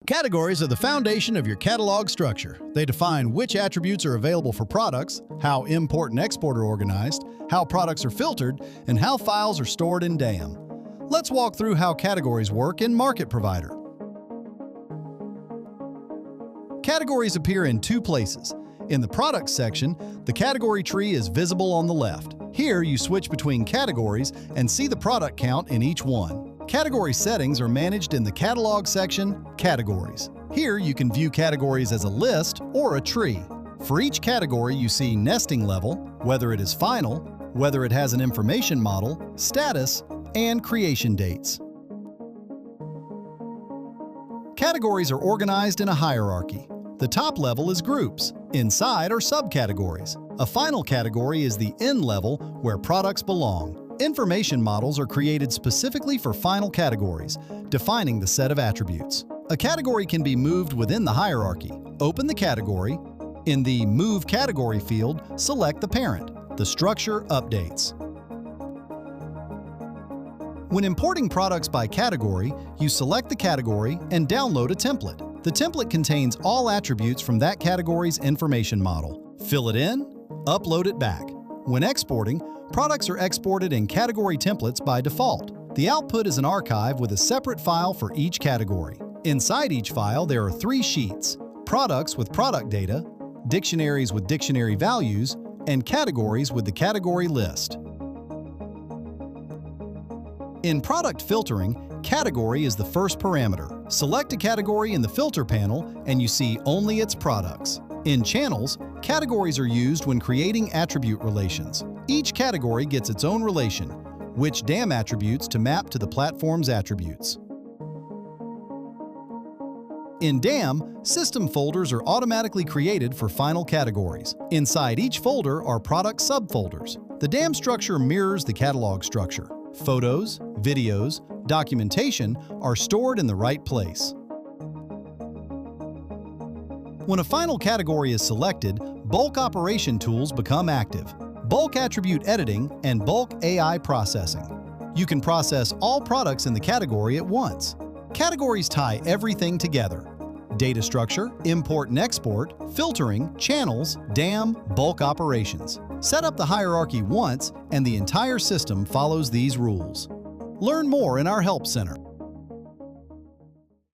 Categories are the foundation of your catalog structure. They define which attributes are available for products, how import and export are organized, how products are filtered, and how files are stored in DAM. Let's walk through how categories work in Market Provider. Categories appear in two places. In the Products section, the category tree is visible on the left. Here, you switch between categories and see the product count in each one. Category settings are managed in the Catalog section, Categories. Here, you can view categories as a list or a tree. For each category, you see nesting level, whether it is final, whether it has an information model, status, and creation dates. Categories are organized in a hierarchy. The top level is groups. Inside are subcategories. A final category is the end level where products belong. Information models are created specifically for final categories, defining the set of attributes. A category can be moved within the hierarchy. Open the category. In the Move Category field, select the parent. The structure updates. When importing products by category, you select the category and download a template. The template contains all attributes from that category's information model. Fill it in, upload it back. When exporting, products are exported in category templates by default. The output is an archive with a separate file for each category. Inside each file, there are 3 sheets: products with product data, dictionaries with dictionary values, and categories with the category list. In product filtering, category is the first parameter. Select a category in the filter panel and you see only its products. In channels, categories are used when creating attribute relations. Each category gets its own relation, which DAM attributes to map to the platform's attributes. In DAM, system folders are automatically created for final categories. Inside each folder are product subfolders. The DAM structure mirrors the catalog structure. Photos, videos, documentation are stored in the right place. When a final category is selected, bulk operation tools become active. Bulk attribute editing and bulk AI processing. You can process all products in the category at once. Categories tie everything together: data structure, import and export, filtering, channels, DAM, bulk operations. Set up the hierarchy once, and the entire system follows these rules. Learn more in our Help Center.